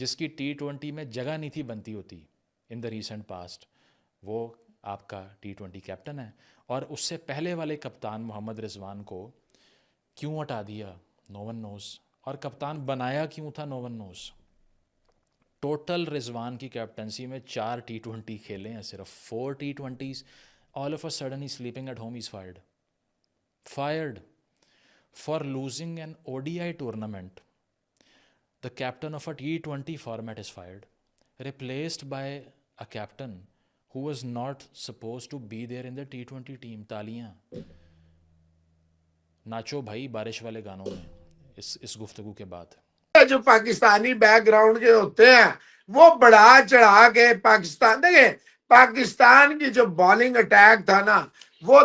जिसकी T20 में जगह नहीं थी बनती होती इन द रीसेंट पास्ट, वो आपका T20 कैप्टन है। और उससे पहले वाले कप्तान मोहम्मद रिजवान को क्यों हटा दिया, नो वन नोज़। और कप्तान बनाया क्यों था, no one knows. Total Rizwan की कैप्टनसी में 4 T20 खेले हैं, सिर्फ 4 T20s। All of a sudden ही sleeping at home, is fired for losing an ODI tournament. The captain of a T20 format is fired, replaced by a captain who was not supposed to be there in the T20 team. तालियां, नाचो भाई बारिश वाले गानों में इस गुफ्तगू के बाद। जो पाकिस्तानी बैकग्राउंड के होते हैं वो बढ़ा चढ़ा के पाकिस्तान, देखिए पाकिस्तान की जो बॉलिंग अटैक था ना, वो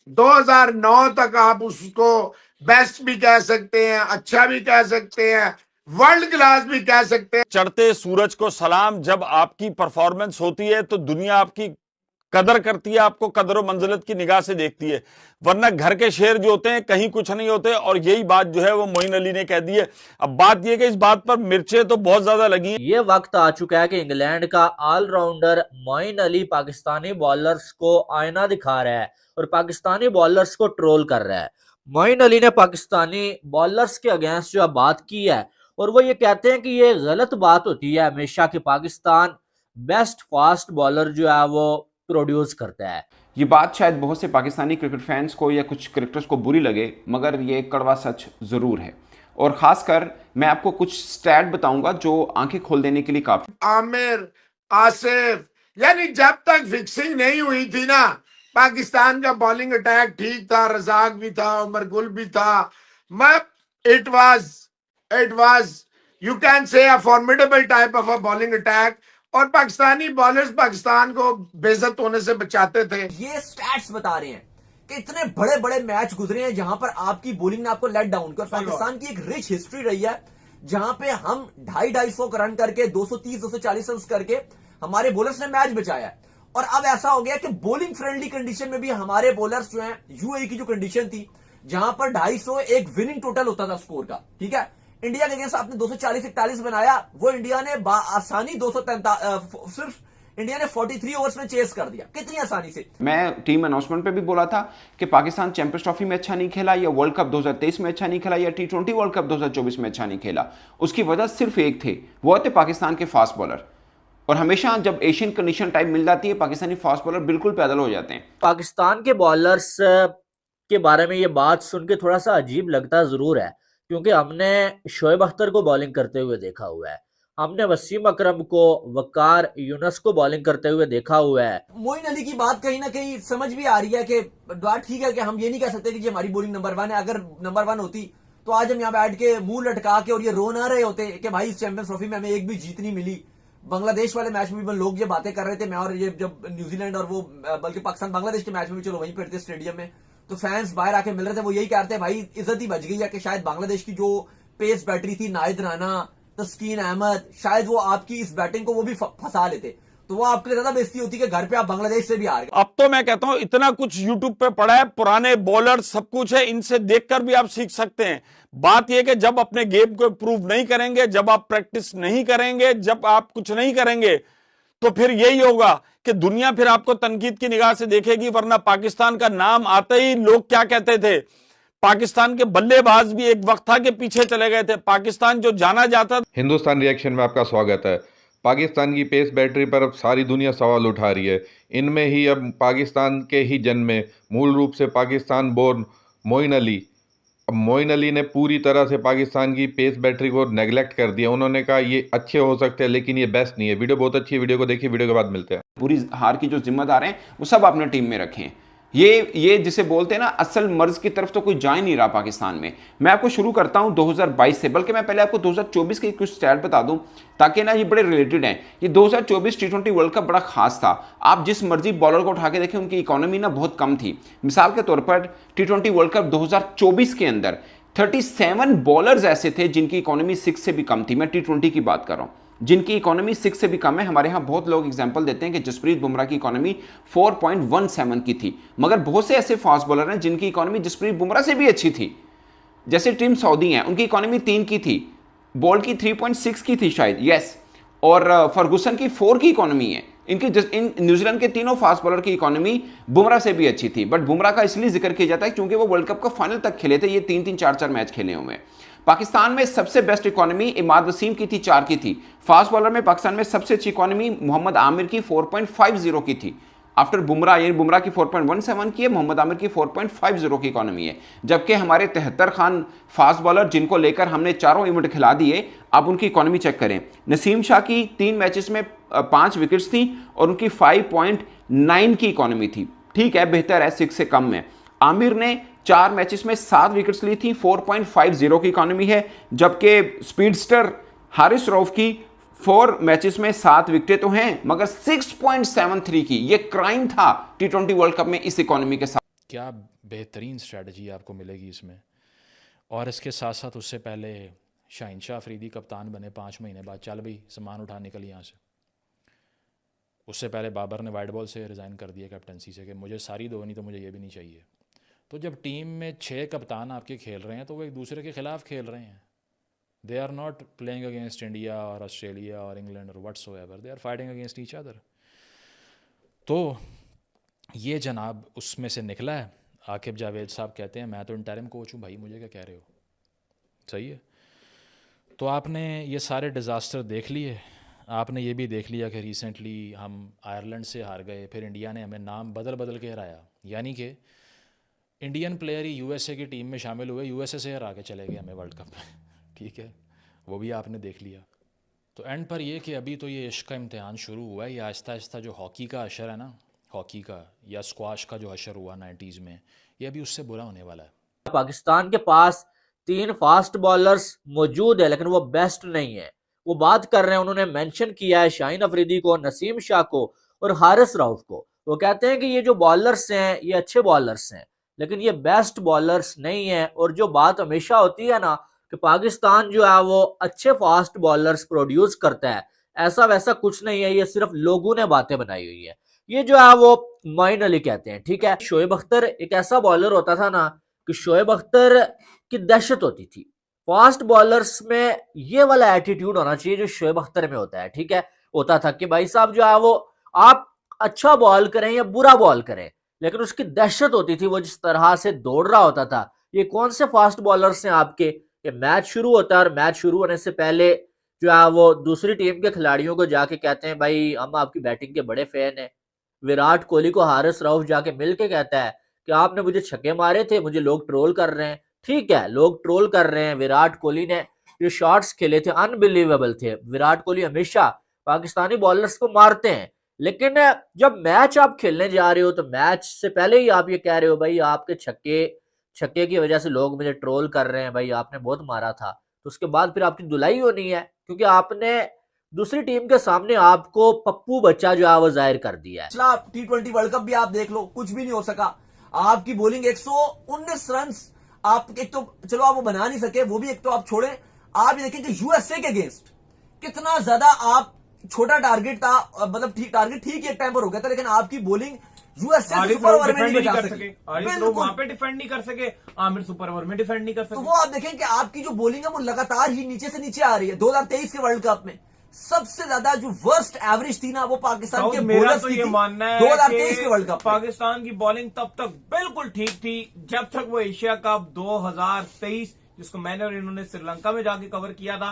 2009 तक आप उसको बेस्ट भी कह सकते हैं, अच्छा भी कह सकते हैं, वर्ल्ड क्लास भी कह सकते हैं। चढ़ते सूरज को सलाम, जब आपकी परफॉर्मेंस होती है तो दुनिया आपकी कदर करती है, आपको कदर और मंजिलत की निगाह से देखती है, वरना घर के शेर जो होते हैं कहीं कुछ नहीं होते। और यही बात जो है वो मोइन अली ने कह दी है। अब बात यह कि इस बात पर मिर्चें तो बहुत ज्यादा लगी। ये वक्त आ चुका है कि इंग्लैंड का ऑलराउंडर मोइन अली पाकिस्तानी बॉलर्स को आईना दिखा रहा है और पाकिस्तानी बॉलर्स को ट्रोल कर रहा है। मोइन अली ने पाकिस्तानी बॉलर्स के अगेंस्ट जो बात की है, और वो ये कहते हैं कि ये गलत बात होती है हमेशा कि पाकिस्तान बेस्ट फास्ट बॉलर जो है वो प्रोड्यूस करता है। ये बात शायद बहुत से पाकिस्तानी क्रिकेट फैंस को या कुछ क्रिकेटर्स को बुरी लगे, मगर ये कड़वा सच ज़रूर है। और ख़ासकर मैं आपको कुछ स्टैट बताऊंगा जो आंखें खोल देने के लिए काफ़ी। आमिर, आसिफ, यानी जब तक फिक्सिंग नहीं हुई थी ना, पाकिस्तान का बॉलिंग अटैक ठीक था, रजाक भी था, उमर गुल भी था। It was you can say a formidable type of a bowling attack, और पाकिस्तानी बॉलर्स पाकिस्तान को बेइज्जत होने से बचाते थे। ये स्टैट्स बता रहे हैं कि इतने बड़े बड़े मैच गुजरे हैं जहां पर आपकी बॉलिंग ने आपको लेट डाउन किया। पाकिस्तान की एक रिच हिस्ट्री रही है जहां पे हम 250 रन करके 230-240 रन करके हमारे बॉलर्स ने मैच बचाया है। और अब ऐसा हो गया कि बॉलिंग फ्रेंडली कंडीशन में भी हमारे बॉलर्स जो हैं, यूएई की जो कंडीशन थी जहां पर 250 एक विनिंग टोटल होता था स्कोर का, ठीक है, इंडिया के अगेंस्ट आपने 240-41 बनाया, वो इंडिया ने आसानी 243 सिर्फ इंडिया ने 43 ओवर्स में चेस कर दिया, कितनी आसानी से। मैं टीम अनाउंसमेंट पे भी बोला था कि पाकिस्तान चैंपियंस ट्रॉफी में अच्छा नहीं खेला, या वर्ल्ड कप 2023 में अच्छा नहीं खेला, या T20 वर्ल्ड कप 2024 में अच्छा नहीं खेला। उसकी वजह सिर्फ एक थे, वो थे पाकिस्तान के फास्ट बॉलर। और हमेशा जब एशियन कंडीशन टाइम मिल जाती है, पाकिस्तानी फास्ट बॉलर बिल्कुल पैदल हो जाते हैं। पाकिस्तान के बॉलर्स के बारे में ये बात सुन के थोड़ा सा अजीब लगता जरूर है, क्योंकि हमने शोएब अख्तर को बॉलिंग करते हुए देखा हुआ है, हमने वसीम अकरम को, वकार यूनस को बॉलिंग करते हुए देखा हुआ है। मोइन अली की बात कहीं ना कहीं समझ भी आ रही है कि बात ठीक है कि हम ये नहीं कह सकते कि हमारी बॉलिंग नंबर 1 है। अगर नंबर 1 होती तो आज हम यहाँ बैठ के मुंह लटका के और ये रो ना रहे होते कि भाई इस चैंपियंस ट्रॉफी में हमें एक भी जीत नहीं मिली। बांग्लादेश वाले मैच में भी लोग ये बातें कर रहे थे, मैं और ये जब न्यूजीलैंड और वो बल्कि पाकिस्तान बांग्लादेश के मैच में भी, चलो वहीं पर थे स्टेडियम में, तो फैंस बाहर आके मिल रहे थे, वो यही कहते हैं भाई इज्जत ही बच गई है कि शायद बांग्लादेश की जो पेस बैटरी थी, नाहिद राना, तस्कीन अहमद, शायद वो आपकी इस बैटिंग को वो भी फंसा लेते, तो वो आपके लिए ज्यादा बेइज्जती होती कि घर पे आप बांग्लादेश से भी हार गए। अब तो मैं कहता हूं इतना कुछ यूट्यूब पे पड़ा है, पुराने बॉलर सब कुछ है, इनसे देखकर भी आप सीख सकते हैं। बात यह कि जब अपने गेम को इंप्रूव नहीं करेंगे, जब आप प्रैक्टिस नहीं करेंगे, जब आप कुछ नहीं करेंगे, तो फिर यही होगा कि दुनिया फिर आपको तनकीद की निगाह से देखेगी। वरना पाकिस्तान का नाम आते ही लोग क्या कहते थे, पाकिस्तान के बल्लेबाज भी एक वक्त था कि पीछे चले गए थे। पाकिस्तान जो जाना जाता। हिंदुस्तान रिएक्शन में आपका स्वागत है। पाकिस्तान की पेस बैटरी पर अब सारी दुनिया सवाल उठा रही है। इनमें ही अब पाकिस्तान के ही जन्मे, मूल रूप से पाकिस्तान बोर्न मोइन अली। अब मोइन अली ने पूरी तरह से पाकिस्तान की पेस बैटरी को नेगलेक्ट कर दिया। उन्होंने कहा ये अच्छे हो सकते हैं लेकिन ये बेस्ट नहीं है। वीडियो बहुत अच्छी है, वीडियो को देखिए, वीडियो के बाद मिलते हैं। पूरी हार की जो जिम्मेदार हैं वो सब आपने टीम में रखे हैं। ये जिसे बोलते हैं ना, असल मर्ज की तरफ तो कोई जा ही नहीं रहा पाकिस्तान में। मैं आपको शुरू करता हूं 2022 से, बल्कि मैं पहले आपको 2024 के कुछ स्टैट बता दूं ताकि ना ये बड़े रिलेटेड हैं। ये 2024 T20 वर्ल्ड कप बड़ा खास था। आप जिस मर्जी बॉलर को उठा के देखें, उनकी इकोनॉमी ना बहुत कम थी। मिसाल के तौर पर T20 वर्ल्ड कप 2024 के अंदर 37 बॉलर्स ऐसे थे जिनकी इकोनॉमी 6 से भी कम थी। मैं T20 की बात कर रहा हूं, जिनकी इकोनॉमी 6 से भी कम है। हमारे यहां बहुत लोग एग्जांपल देते हैं कि जसप्रीत बुमराह की इकोनॉमी 4.17 की थी, मगर बहुत से ऐसे फास्ट बॉलर हैं जिनकी इकोनॉमी जसप्रीत बुमराह से भी अच्छी थी। जैसे टीम सऊदी है, उनकी इकोनॉमी 3 की थी, बॉल की 3.6 की थी शायद, यस, और फर्गुसन की 4 की इकोनॉमी है। इनकी इन न्यूजीलैंड के तीनों फास्ट बॉलर की इकोनॉमी बुमराह से भी अच्छी थी, बट बुमराह का इसलिए जिक्र किया जाता है क्योंकि वो वर्ल्ड कप का फाइनल तक खेले थे, ये 3-3 4-4 मैच खेले हुए हैं। पाकिस्तान में सबसे बेस्ट इकोनॉमी इमाद वसीम की थी, 4 की थी। फास्ट बॉलर में पाकिस्तान में सबसे अच्छी इकोनॉमी मोहम्मद आमिर की 4.50 की थी। आफ्टर बुमराह, यानी बुमराह की 4.17 की है, मोहम्मद आमिर की 4.50 की इकोनॉमी है। जबकि हमारे 73 खान फास्ट बॉलर जिनको लेकर हमने चारों इवेंट खिला दिए, आप उनकी इकोनॉमी चेक करें। नसीम शाह की 3 मैचेस में 5 विकेट्स थी और उनकी 5.9 की इकोनॉमी थी। ठीक है, बेहतर है, 6 से कम है। आमिर ने 4 मैचेस में 7 विकेट्स ली थी, 4.50 की इकोनॉमी है। जबकि स्पीडस्टर हारिस रऊफ की 4 मैचेस में 7 विकेटें तो हैं, मगर 6.73 की, ये क्राइम था T20 वर्ल्ड कप में इस इकोनॉमी के साथ। क्या बेहतरीन स्ट्रेटजी आपको मिलेगी इसमें। और इसके साथ साथ उससे पहले शाहीन शाह अफरीदी कप्तान बने 5 महीने बाद, चल भाई सामान उठा निकल यहाँ से। उससे पहले बाबर ने वाइट बॉल से रिज़ाइन कर दिया कैप्टनसी से कि मुझे सारी दो, नहीं तो मुझे ये भी नहीं चाहिए। तो जब टीम में 6 कप्तान आपके खेल रहे हैं तो वो एक दूसरे के खिलाफ खेल रहे हैं। They are not playing against India और ऑस्ट्रेलिया और इंग्लैंड और whatsoever, they are fighting against each other. तो ये जनाब उसमें से निकला है। आकिब जावेद साहब कहते हैं मैं तो इंटरिम कोच हूँ भाई, मुझे क्या कह रहे हो। सही है। तो आपने ये सारे डिज़ास्टर देख लिए। आपने ये भी देख लिया कि रिसेंटली हम आयरलैंड से हार गए, फिर इंडिया ने हमें नाम बदल बदल के हराया, यानी कि इंडियन प्लेयर ही यूएसए की टीम में शामिल हुए, यूएसए से हरा के चले गए हमें वर्ल्ड कप में। ठीक है, वो भी आपने देख लिया। तो एंड पर ये कि अभी तो ये इश्क का इम्तिहान शुरू हुआ है। ये आहिस्ता आहिस्ता जो हॉकी का अशर है ना, हॉकी का या स्क्वाश का जो अशर हुआ 90s में, ये अभी उससे बुरा होने वाला है। पाकिस्तान के पास 3 फास्ट बॉलर्स मौजूद है, लेकिन वो बेस्ट नहीं है। वो बात कर रहे हैं, उन्होंने मेंशन किया है शाहीन अफरीदी को, नसीम शाह को और हारिस रऊफ को। वो कहते हैं कि ये जो बॉलर्स हैं ये अच्छे बॉलर्स हैं, लेकिन ये बेस्ट बॉलर्स नहीं है। और जो बात हमेशा होती है ना कि पाकिस्तान जो है वो अच्छे फास्ट बॉलर्स प्रोड्यूस करता है, ऐसा वैसा कुछ नहीं है, ये सिर्फ लोगों ने बातें बनाई हुई है। ये जो है वो मोइन अली कहते हैं, ठीक है। शोएब अख्तर एक ऐसा बॉलर होता था ना कि शोएब अख्तर की दहशत होती थी। फास्ट बॉलर्स में ये वाला एटीट्यूड होना चाहिए जो शोएब अख्तर में होता है, ठीक है। होता था कि भाई साहब जो है वो आप अच्छा बॉल करें या बुरा बॉल करें, लेकिन उसकी दहशत होती थी, वो जिस तरह से दौड़ रहा होता था। ये कौन से फास्ट बॉलर्स हैं आपके? ये मैच शुरू होता है और मैच शुरू होने से पहले जो है वो दूसरी टीम के खिलाड़ियों को जाके कहते हैं भाई हम आपकी बैटिंग के बड़े फैन हैं। विराट कोहली को हारिस रऊफ जाके मिल के कहता है कि आपने मुझे छक्के मारे थे, मुझे लोग ट्रोल कर रहे हैं। ठीक है, लोग ट्रोल कर रहे हैं। विराट कोहली ने जो शॉट्स खेले थे अनबिलीवेबल थे। विराट कोहली हमेशा पाकिस्तानी बॉलर्स को मारते हैं, लेकिन जब मैच आप खेलने जा रहे हो तो मैच से पहले ही आप ये कह रहे हो भाई आपके छक्के की वजह से लोग मुझे ट्रोल कर रहे हैं, भाई आपने बहुत मारा था। तो उसके बाद फिर आपकी धुलाई होनी है, क्योंकि आपने दूसरी टीम के सामने आपको पप्पू बच्चा जो है वो जाहिर कर दिया है। पिछला T20 वर्ल्ड कप भी आप देख लो, कुछ भी नहीं हो सका। आपकी बॉलिंग 119 रन आप एक तो चलो आप वो बना नहीं सके, वो भी एक तो आप छोड़े। आप ये देखें कि यूएसए के अगेंस्ट कितना ज्यादा आप छोटा टारगेट था, मतलब टारगेट ठीक एक टाइम पर हो गया था, लेकिन आपकी बॉलिंग यूएसए सुपर ओवर में नहीं बचा सके। वहां पे डिफेंड नहीं कर सके, आमिर सुपर ओवर में डिफेंड नहीं कर सके। तो वो आप देखें कि आपकी जो बॉलिंग है वो लगातार ही नीचे से नीचे आ रही है। 2023 के वर्ल्ड कप में सबसे ज्यादा जो वर्स्ट एवरेज थी ना वो पाकिस्तान के मेरा तो ये मानना है 2023 के वर्ल्ड कप पाकिस्तान की बॉलिंग तब तक बिल्कुल ठीक थी जब तक वो एशिया कप 2023, जिसको मैंने और इन्होंने श्रीलंका में जाके कवर किया था,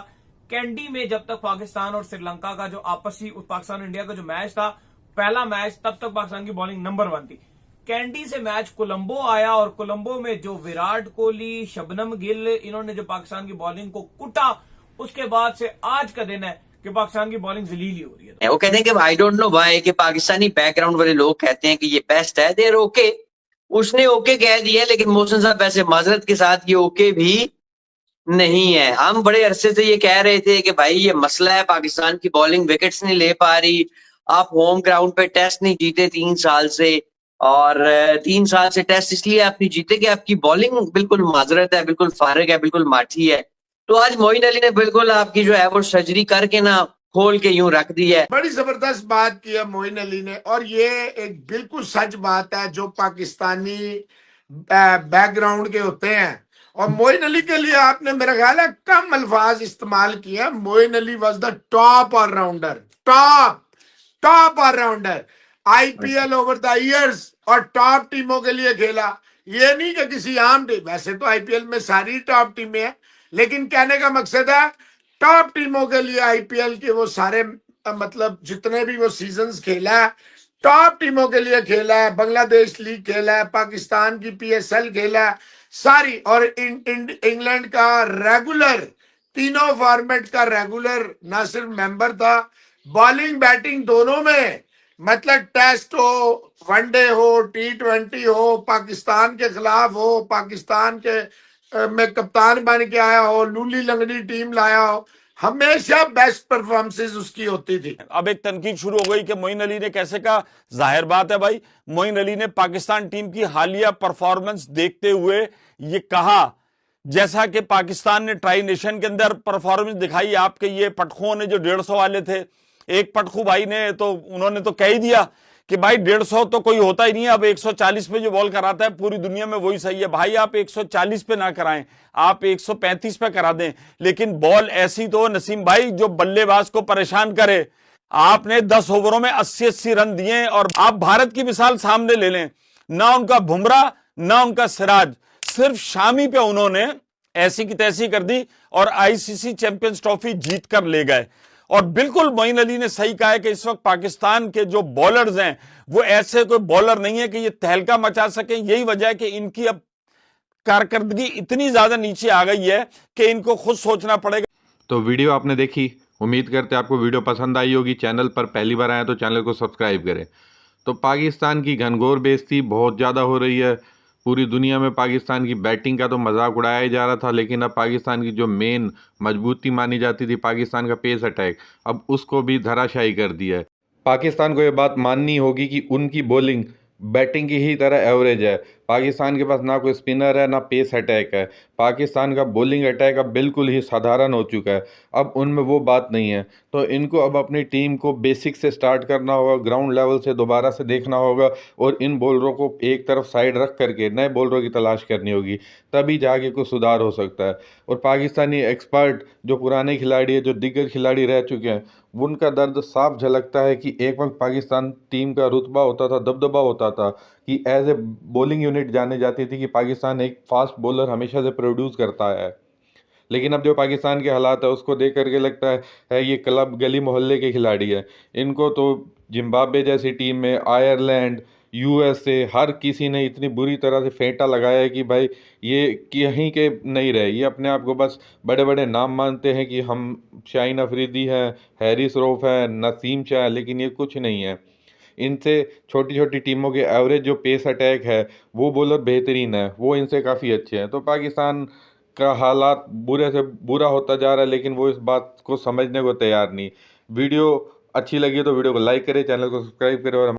कैंडी में जब तक पाकिस्तान और श्रीलंका का जो आपसी पाकिस्तान और इंडिया का जो मैच था, पहला मैच, तब तक पाकिस्तान की बॉलिंग नंबर 1 थी। कैंडी से मैच कोलंबो आया और कोलंबो में जो विराट कोहली, शबनम गिल, इन्होंने जो पाकिस्तान की बॉलिंग को कुटा, उसके बाद से आज का दिन है कि पाकिस्तान की बॉलिंग जलीली हो रही है। वो कहते हैं कि आई डोंट नो व्हाई कि पाकिस्तानी बैकग्राउंड वाले लोग कहते हैं कि ये बेस्ट है, देर ओके। उसने ओके कह दिया, लेकिन मोहसिन साहब वैसे माजरत के साथ ये ओके भी नहीं है। हम बड़े अरसे से ये कह रहे थे कि भाई ये मसला है, पाकिस्तान की बॉलिंग विकेट्स नहीं ले पा रही। आप होम ग्राउंड पे टेस्ट नहीं जीते 3 साल से, और 3 साल से टेस्ट इसलिए आप नहीं जीते कि आपकी बॉलिंग बिल्कुल माजरत है, बिल्कुल फारिग है, बिल्कुल माठी है। तो आज मोइन अली ने बिल्कुल आपकी जो है वो सर्जरी करके ना खोल के यूं रख दी है। बड़ी जबरदस्त बात की है मोइन अली ने, और ये एक बिल्कुल सच बात है। जो पाकिस्तानी बैकग्राउंड के होते हैं और मोइन अली के लिए आपने मेरा ख्याल है कम अल्फाज इस्तेमाल किए। Moeen Ali was the top allrounder, top allrounder IPL over the years, और टॉप टीमों के लिए खेला। ये नहीं कि किसी आम टीम, वैसे तो आईपीएल में सारी टॉप टीमें हैं, लेकिन कहने का मकसद है टॉप टीमों के लिए आईपीएल के वो सारे मतलब जितने भी वो सीजन्स खेला है टॉप टीमों के लिए खेला है। बांग्लादेश लीग खेला है, पाकिस्तान की पीएसएल खेला है सारी, और इंग्लैंड का रेगुलर, तीनों फॉर्मेट का रेगुलर ना सिर्फ मेंबर था, बॉलिंग बैटिंग दोनों में, मतलब टेस्ट हो, वनडे हो, T20 हो, पाकिस्तान के खिलाफ हो, पाकिस्तान के में कप्तान बन के आया हो, लूली लंगड़ी टीम लाया हो, हमेशा बेस्ट परफॉर्मेंसेस उसकी होती थी। अब एक तनकीद शुरू हो गई कि मोइन अली ने कैसे कहा। जाहिर बात है भाई, मोइन अली ने पाकिस्तान टीम की हालिया परफॉर्मेंस देखते हुए ये कहा, जैसा कि पाकिस्तान ने ट्राई नेशन के अंदर परफॉर्मेंस दिखाई। आपके ये पटखुओं ने जो 150 वाले थे, एक पटखू भाई ने तो उन्होंने तो कह ही दिया कि भाई 150 तो कोई होता ही नहीं है, अब 140 पे जो बॉल कराता है पूरी दुनिया में वही सही है। भाई आप 140 पे ना कराएं, आप 135 पे करा दें, लेकिन बॉल ऐसी तो नसीम भाई जो बल्लेबाज को परेशान करे। आपने 10 ओवरों में 80-80 रन दिए, और आप भारत की मिसाल सामने ले लें, ना उनका बुमराह ना उनका सिराज, सिर्फ शामी पे उन्होंने ऐसी की तैसी कर दी और आईसीसी चैंपियंस ट्रॉफी जीत कर ले गए। और बिल्कुल मोइन अली ने सही कहा है कि इस वक्त पाकिस्तान के जो बॉलर्स हैं वो ऐसे कोई बॉलर नहीं है कि ये तहलका मचा सके। यही वजह है कि इनकी अब कारकर्दगी इतनी ज्यादा नीचे आ गई है कि इनको खुद सोचना पड़ेगा। तो वीडियो आपने देखी, उम्मीद करते हैं आपको वीडियो पसंद आई होगी। चैनल पर पहली बार आए तो चैनल को सब्सक्राइब करें। तो पाकिस्तान की घनघोर बेइज्जती बहुत ज़्यादा हो रही है पूरी दुनिया में। पाकिस्तान की बैटिंग का तो मजाक उड़ाया ही जा रहा था, लेकिन अब पाकिस्तान की जो मेन मजबूती मानी जाती थी, पाकिस्तान का पेस अटैक, अब उसको भी धराशायी कर दिया है। पाकिस्तान को ये बात माननी होगी कि उनकी बॉलिंग बैटिंग की ही तरह एवरेज है। पाकिस्तान के पास ना कोई स्पिनर है ना पेस अटैक है। पाकिस्तान का बॉलिंग अटैक अब बिल्कुल ही साधारण हो चुका है, अब उनमें वो बात नहीं है। तो इनको अब अपनी टीम को बेसिक से स्टार्ट करना होगा, ग्राउंड लेवल से दोबारा से देखना होगा, और इन बॉलरों को एक तरफ साइड रख करके नए बॉलरों की तलाश करनी होगी, तभी जाके कुछ सुधार हो सकता है। और पाकिस्तानी एक्सपर्ट जो पुराने खिलाड़ी है, जो दिग्गज खिलाड़ी रह चुके हैं, उनका दर्द साफ झलकता है कि एक वक्त पाकिस्तान टीम का रुतबा होता था, दबदबा होता था कि एज ए बॉलिंग यूनिट जाने जाती थी कि पाकिस्तान एक फास्ट बॉलर हमेशा से प्रोड्यूस करता है। लेकिन अब जो पाकिस्तान के हालात है उसको देख करके लगता है ये क्लब गली मोहल्ले के खिलाड़ी है। इनको तो जिम्बाब्वे जैसी टीम में, आयरलैंड, यूएसए, हर किसी ने इतनी बुरी तरह से फेंटा लगाया है कि भाई ये कहीं के नहीं रहे। ये अपने आप को बस बड़े बड़े नाम मानते हैं कि हम शाहीन अफरीदी हैं, हैरिस रऊफ है, नसीम शाह, लेकिन ये कुछ नहीं है। इनसे छोटी छोटी टीमों के एवरेज जो पेस अटैक है वो बॉलर बेहतरीन है, वो इनसे काफ़ी अच्छे हैं। तो पाकिस्तान का हालात बुरे से बुरा होता जा रहा है, लेकिन वो इस बात को समझने को तैयार नहीं। वीडियो अच्छी लगी तो वीडियो को लाइक करें, चैनल को सब्सक्राइब करें और